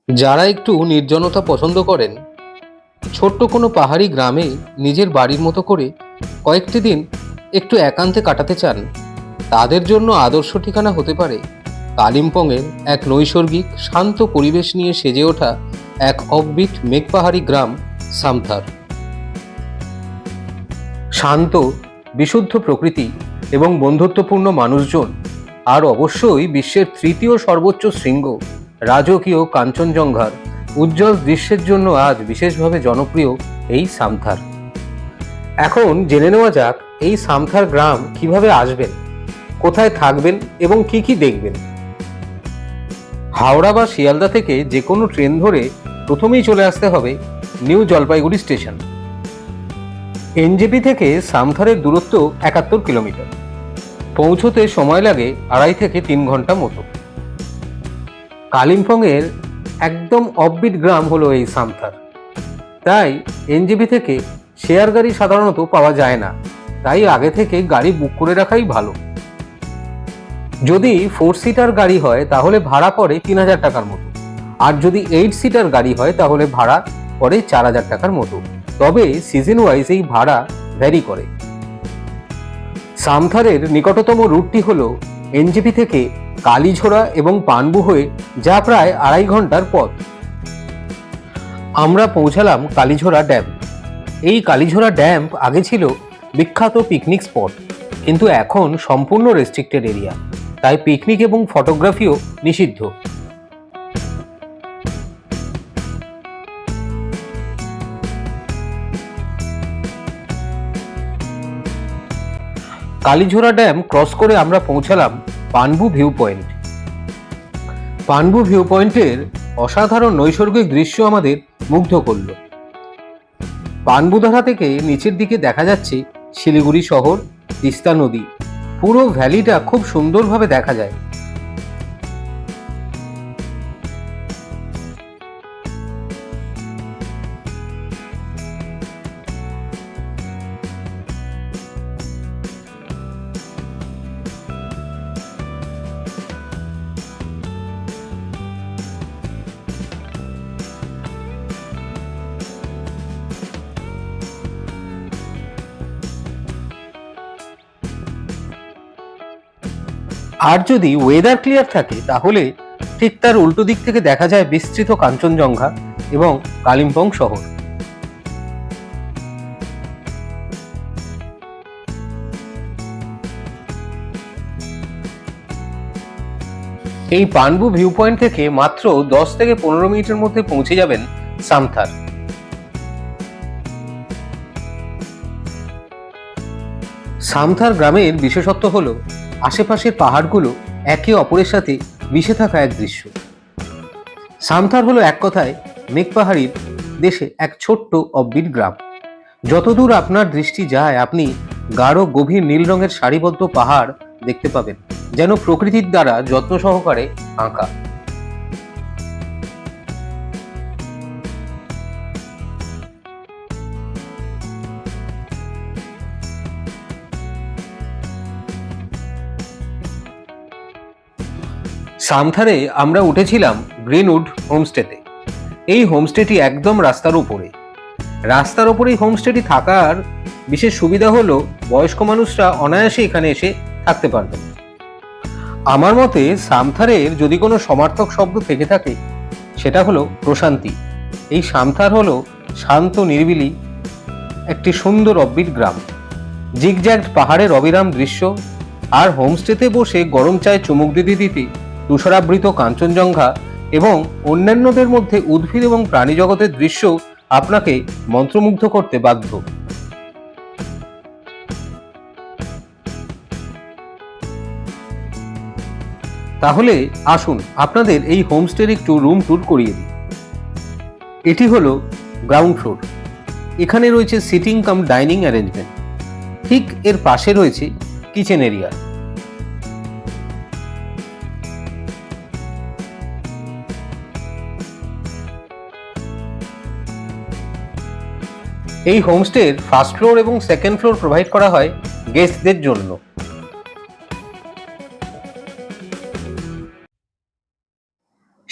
যারা একটু নির্জনতা পছন্দ করেন, ছোট্ট কোনো পাহাড়ি গ্রামে নিজের বাড়ির মতো করে কয়েকটি দিন একটু একান্তে কাটাতে চান, তাদের জন্য আদর্শ ঠিকানা হতে পারে কালিম্পংয়ের এক নৈসর্গিক শান্ত পরিবেশ নিয়ে সেজে ওঠা এক অফবিট মেঘপাহাড়ি গ্রাম সামথার। শান্ত, বিশুদ্ধ প্রকৃতি এবং বন্ধুত্বপূর্ণ মানুষজন, আর অবশ্যই বিশ্বের তৃতীয় সর্বোচ্চ শৃঙ্গ রাজকীয় কাঞ্চনজঙ্ঘার উজ্জ্বল দৃশ্যের জন্য আজ বিশেষভাবে জনপ্রিয় এই সামথার। এখন জেনে নেওয়া যাক এই সামথার গ্রাম কিভাবে আসবেন, কোথায় থাকবেন এবং কি কি দেখবেন। হাওড়া বা শিয়ালদা থেকে যে কোনো ট্রেন ধরে প্রথমেই চলে আসতে হবে নিউ জলপাইগুড়ি স্টেশন। এনজেপি থেকে সামথারের দূরত্ব 71 কিলোমিটার। পৌঁছতে সময় লাগে 2.5 থেকে 3 ঘন্টা মতো। কালিম্পংয়ের একদম অফবিট গ্রাম হলো এই সামথার, তাই এনজেপি থেকে শেয়ার গাড়ি সাধারণত পাওয়া যায় না, তাই আগে থেকে গাড়ি বুক করে রাখাই ভালো। যদি 4 সিটার গাড়ি হয় তাহলে ভাড়া পড়ে 3000 টাকার মতো, আর যদি 8 সিটার গাড়ি হয় তাহলে ভাড়া পড়ে 4000 টাকার মতো। তবে সিজন ওয়াইজ এই ভাড়া ভ্যারি করে। সামথারের নিকটতম রুটটি হলো এনজেপি থেকে কালীঝোড়া এবং পানবু হয়ে, যা প্রায় 2.5 ঘন্টার পথ। আমরা পৌঁছালাম কালীঝোড়া ড্যাম। এই কালীঝোড়া ড্যাম আগে ছিল বিখ্যাত পিকনিক স্পট, কিন্তু এখন সম্পূর্ণ রেস্ট্রিক্টেড এরিয়া, তাই পিকনিক এবং ফটোগ্রাফিও নিষিদ্ধ। কালীঝোড়া ড্যাম ক্রস করে আমরা পৌঁছালাম পানবু ভিউ পয়েন্ট। পানবু ভিউ পয়েন্টের অসাধারণ নৈসর্গিক দৃশ্য আমাদের মুগ্ধ করল। পানবুধারা থেকে নিচের দিকে দেখা যাচ্ছে শিলিগুড়ি শহর, তিস্তা নদী। পুরো ভ্যালিটা খুব সুন্দরভাবে দেখা যায়। আর যদি ওয়েদার ক্লিয়ার থাকে তাহলে ঠিক তার উল্টো দিক থেকে দেখা যায় বিস্তৃত কাঞ্চনজঙ্ঘা এবং কালিম্পং শহর। এই পানবু ভিউ পয়েন্ট থেকে মাত্র 10 থেকে 15 মিনিটের মধ্যে পৌঁছে যাবেন সামথার। সামথার গ্রামের বিশেষত্ব হলো আশেপাশের পাহাড়গুলো একে অপরের সাথে মিশে থাকা এক দৃশ্য। সামথার হলো এক কথায় মেঘপাহাড়ির দেশে এক ছোট্ট অফবিট গ্রাম। যতদূর আপনার দৃষ্টি যায় আপনি গাঢ় গভীর নীল রঙের সারিবদ্ধ পাহাড় দেখতে পাবেন, যেন প্রকৃতির দ্বারা যত্ন সহকারে আঁকা। সামথারে আমরা উঠেছিলাম গ্রিনউড হোমস্টেতে। এই হোমস্টেটি একদম রাস্তার উপরে। রাস্তার উপরেই হোমস্টেটি থাকার বিশেষ সুবিধা হলো বয়স্ক মানুষরা অনায়াসে এখানে এসে থাকতে পারবেন। আমার মতে সামথারের যদি কোনো সমার্থক শব্দ থেকে থাকে সেটা হলো প্রশান্তি। এই সামথার হলো শান্ত নিরিবিলি একটি সুন্দর অফবিট গ্রাম। জিগজ্যাগড পাহাড়ের অবিরাম দৃশ্য আর হোমস্টেতে বসে গরম চায়ে চুমুক দিতে দিতে তুষারাবৃত কাঞ্চনজঙ্ঘা এবং অন্যান্যদের মধ্যে উদ্ভিদ এবং প্রাণী জগতের দৃশ্য আপনাকে মন্ত্রমুগ্ধ করতে বাধ্য। তাহলে আসুন আপনাদের এই হোমস্টের একটু রুম ট্যুর করিয়ে দিই। এটি হলো গ্রাউন্ড ফ্লোর। এখানে রয়েছে সিটিং কাম ডাইনিং অ্যারেঞ্জমেন্ট। ঠিক এর পাশে রয়েছে কিচেন এরিয়া। এই হোমস্টের ফার্স্ট ফ্লোর এবং সেকেন্ড ফ্লোর প্রোভাইড করা হয় গেস্টদের জন্য।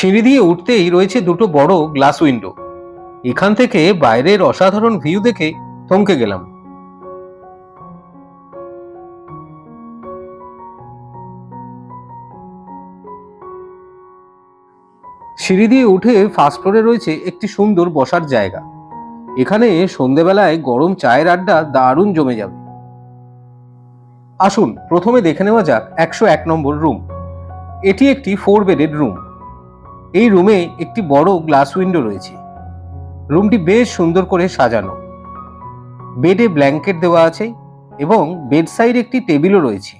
সিঁড়ি দিয়ে উঠতেই রয়েছে দুটো বড় গ্লাস উইন্ডো। এখান থেকে বাইরের অসাধারণ ভিউ দেখে থমকে গেলাম। সিঁড়ি দিয়ে উঠে ফার্স্ট ফ্লোরে রয়েছে একটি সুন্দর বসার জায়গা। এখানে সন্ধেবেলায় গরম চায়ের আড্ডা দারুণ জমে যাবে। আসুন প্রথমে দেখে নেওয়া যাক 101 নম্বর রুম। এটি একটি 4 বেডেড রুম। এই রুমে একটি বড় গ্লাস উইন্ডো রয়েছে। রুমটি বেশ সুন্দর করে সাজানো। বেডে ব্ল্যাঙ্কেট দেওয়া আছে এবং বেড সাইড একটি টেবিলও রয়েছে।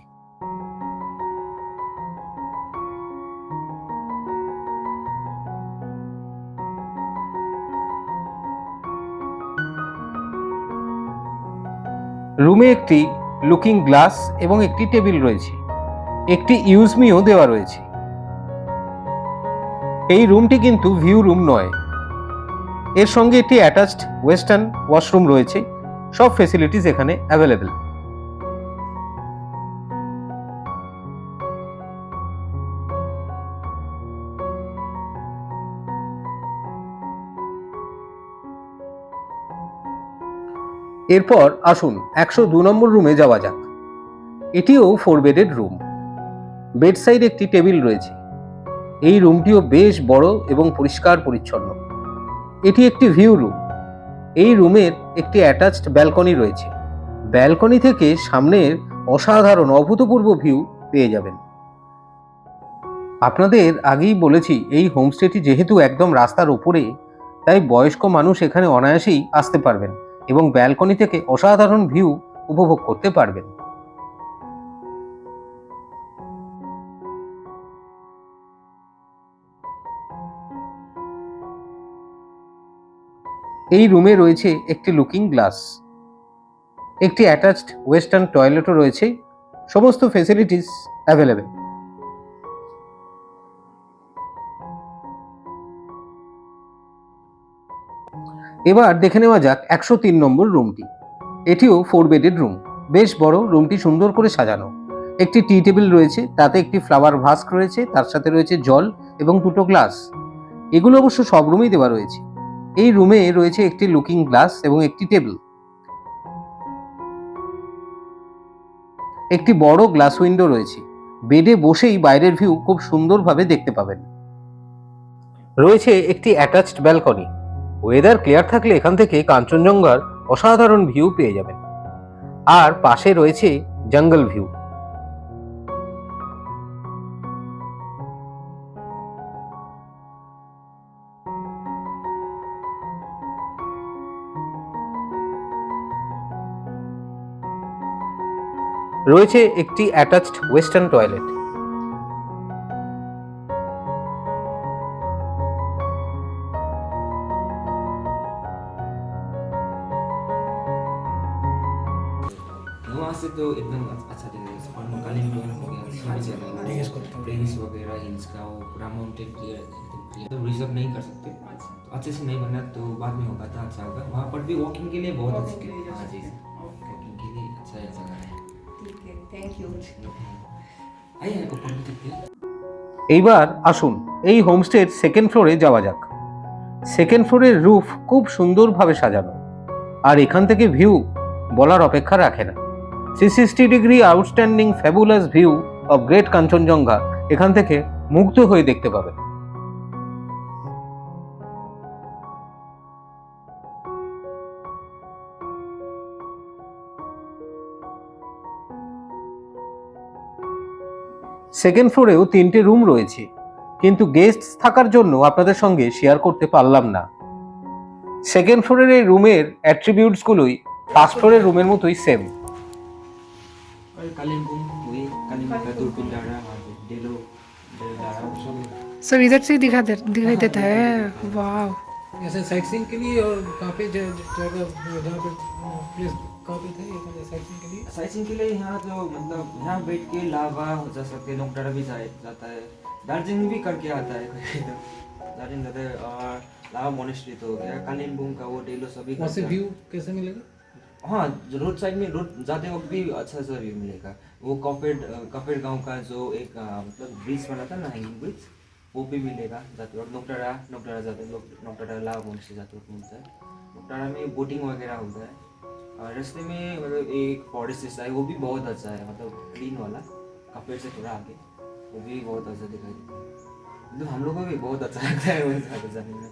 রুমে একটি লুকিং গ্লাস এবং একটি টেবিল রয়েছে। একটি ইউজমিও দেওয়া রয়েছে। এই রুমটি কিন্তু ভিউ রুম নয়। এর সঙ্গে একটি অ্যাটাচড ওয়েস্টার্ন ওয়াশরুম রয়েছে। সব ফেসিলিটিস এখানে অ্যাভেলেবেল। এরপর আসুন 102 নম্বর রুমে যাওয়া যাক। এটিও 4 বেডেড রুম। বেড সাইড একটি টেবিল রয়েছে। এই রুমটিও বেশ বড় এবং পরিষ্কার পরিচ্ছন্ন। এটি একটি ভিউ রুম। এই রুমের একটি অ্যাটাচড ব্যালকনি রয়েছে। ব্যালকনি থেকে সামনের অসাধারণ অভূতপূর্ব ভিউ পেয়ে যাবেন। আপনাদের আগেই বলেছি এই হোমস্টেটি যেহেতু একদম রাস্তার উপরে, তাই বয়স্ক মানুষ এখানে অনায়াসেই আসতে পারবেন এবং ব্যালকনি থেকে অসাধারণ ভিউ উপভোগ করতে পারবেন। এই রুমে রয়েছে একটি লুকিং গ্লাস, একটি অ্যাটাচড ওয়েস্টার্ন টয়লেটও রয়েছে। সমস্ত ফেসিলিটিস অ্যাভেলেবেল। এবার দেখে নেওয়া যাক 103 নম্বর রুমটি। এটিও 4 বেডেড রুম। বেশ বড়। রুমটি সুন্দর করে সাজানো। একটি টি টেবিল রয়েছে, তাতে একটি ফ্লাওয়ার ভাস্ক রয়েছে, তার সাথে রয়েছে জল এবং দুটো গ্লাস। এগুলো অবশ্য সব রুমেই দেওয়া রয়েছে। এই রুমে রয়েছে একটি লুকিং গ্লাস এবং একটি টেবিল। একটি বড় গ্লাস উইন্ডো রয়েছে। বেডে বসেই বাইরের ভিউ খুব সুন্দরভাবে দেখতে পাবেন। রয়েছে একটি অ্যাটাচড ব্যালকনি। ওয়েদার ক্লিয়ার থাকলে এখান থেকে কাঞ্চনজঙ্ঘার অসাধারণ ভিউ পেয়ে যাবেন। আর পাশে রয়েছে জঙ্গল ভিউ। রয়েছে একটি অ্যাটাচড ওয়েস্টার্ন টয়লেট। वहाँ से तो एकदम अच्छा जगह है। कालिम्पोंग हो गया, सारी जगह प्लेन्स वगैरह हिल्स का वो पूरा माउंटेन क्लियर एकदम क्लियर। तो रिजर्व नहीं कर सकते, तो अच्छे से नहीं बनना तो बाद में होगा तो अच्छा होगा। वहाँ पर भी वॉकिंग के लिए बहुत अच्छी है। हाँ जी, वॉकिंग के लिए अच्छा है जगह है। ठीक है, थैंक यू। आइए ऊपर भी देखते हैं। এইবার আসুন এই হোমস্টের সেকেন্ড ফ্লোরে যাওয়া যাক। সেকেন্ড ফ্লোরের রুফ খুব সুন্দরভাবে সাজানো, আর এখান থেকে ভিউ বলার অপেক্ষা রাখে না। 360 degree outstanding fabulous view of great Kanchenjunga এখান থেকে মুগ্ধ হয়ে দেখতে পাবেন। সেকেন্ড ফ্লোরেও 3টে রুম রয়েছে, কিন্তু গেস্ট থাকার জন্য আপনাদের সঙ্গে শেয়ার করতে পারলাম না। সেকেন্ড ফ্লোরের এই রুমের অ্যাট্রিবিউটসগুলোই ফার্স্ট ফ্লোরের রুমের মতোই সেম। और कालिम्पोंग वही कालिम्पोंग का दूरबीन डारा वहाँ पे डेलो डारा सब सब इधर से दिखाई देता है। वाह, ऐसे साइट सीइंग के लिए और कहाँ पे जगह जहाँ पे प्लेस कहाँ पे थे ये साइट सीइंग के लिए? साइटिंग के लिए यहाँ तो मतलब यहाँ बैठ के लावा हो जा सकते, नोकडारा भी जाता है, दार्जिलिंग भी करके आता है कहीं तो दार्जिलिंग जाता है। और लावा मोनेस्ट्री तो हो गया, कालिम्पोंग का वो डेलो सभी वहाँ से करके- व्यू कैसे मिलेगा? हाँ, जो रोड साइड में रोड जाते वक्त भी अच्छा सा व्यू मिलेगा। वो कॉफेड गांव का जो एक मतलब ब्रिज बना था ना, हैंगिंग ब्रिज, वो भी मिलेगा जाते वक्त। नोकटारा जाते नोकटारा लाभ होमस्टे जाते वक्त मिलता है। नोकटारा में बोटिंग वगैरह होता है और रास्ते में मतलब एक फॉरेस्ट जैसा है, वो भी बहुत अच्छा है, मतलब क्लीन वाला, कपेड़ से थोड़ा आगे, वो भी बहुत अच्छा दिखाई देता है। मतलब हम लोग को भी बहुत अच्छा लगता है वो जगह जाने में।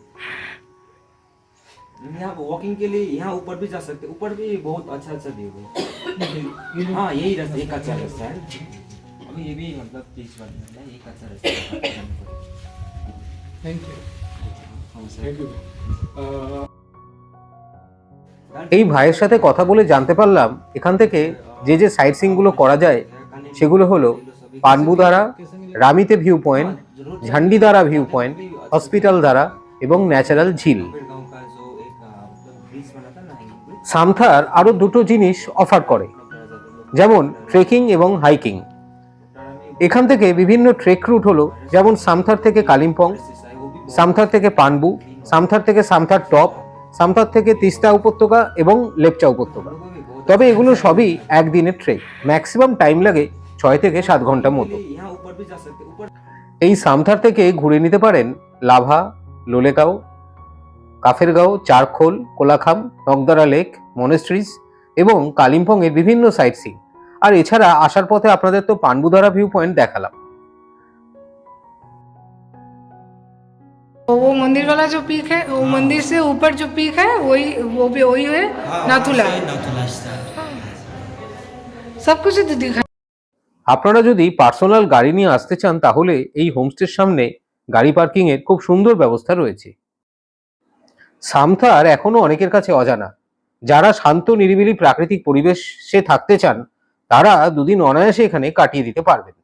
यहाँ वॉकिंग के लिए यहाँ ऊपर भी जा सकते हैं, ऊपर भी बहुत अच्छा व्यू है। हाँ यही रास्ता, एक अच्छा रास्ता है। अभी ये भी मतलब बीच वाला है, एक अच्छा रास्ता है। थैंक यू हाँ सर। थैंक यू এই ভাইয়ের সাথে কথা বলে জানতে পারলাম এখান থেকে যে যে সাইট সিইংগুলো করা যায় সেগুলো হলো পানবুদারা, রামিতে ভিউ পয়েন্ট, ঝান্ডিদারা ভিউ পয়েন্ট, হসপিটাল দ্বারা এবং ন্যাচারাল ঝিল। गाँव का जो एक मतलब ब्रिज बना था ना, সামথার আরও দুটো জিনিস অফার করে, যেমন ট্রেকিং এবং হাইকিং। এখান থেকে বিভিন্ন ট্রেক রুট হলো, যেমন সামথার থেকে কালিম্পং, সামথার থেকে পানবু, সামথার থেকে সামথার টপ, সামথার থেকে তিস্তা উপত্যকা এবং লেপচা উপত্যকা। তবে এগুলো সবই একদিনের ট্রেক, ম্যাক্সিমাম টাইম লাগে 6 থেকে 7 ঘন্টা মতো। यहाँ ऊपर भी जा सकते ऊपर। এই সামথার থেকে ঘুরে নিতে পারেন লাভা, লোলেগাঁও, কাফেরগাঁও, চারখোল, কোলাখাম, নকদারা লেক, মনেস্ট্রিজ এবং কালিম্পংয়ের বিভিন্ন সাইট সিং। আর এছাড়া আসার পথে আপনাদের তো পানবুদারা ভিউ পয়েন্ট দেখালাম। वो मंदिर वाला जो पीक है, वो मंदिर से ऊपर जो पीक है वही, वो भी वही है नाथुला। सब कुछ तो दिखा। আপনারা যদি পার্সোনাল গাড়ি নিয়ে আসতে চান তাহলে এই হোমস্টের সামনে গাড়ি পার্কিং এর খুব সুন্দর ব্যবস্থা রয়েছে। সামথার এখনো অনেকের কাছে অজানা। যারা শান্ত নিরিবিলি প্রাকৃতিক পরিবেশে থাকতে চান তারা দুদিন অনায়াসে এখানে কাটিয়ে দিতে পারবেন।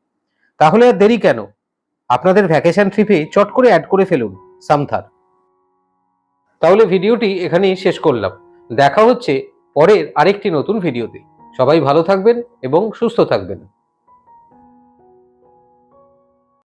তাহলে আর দেরি কেন, আপনাদের ভ্যাকেশন ট্রিপে চট করে অ্যাড করে ফেলুন সামথার। তাহলে ভিডিওটি এখানেই শেষ করলাম। দেখা হচ্ছে পরের আরেকটি নতুন ভিডিওতে। সবাই ভালো থাকবেন এবং সুস্থ থাকবেন।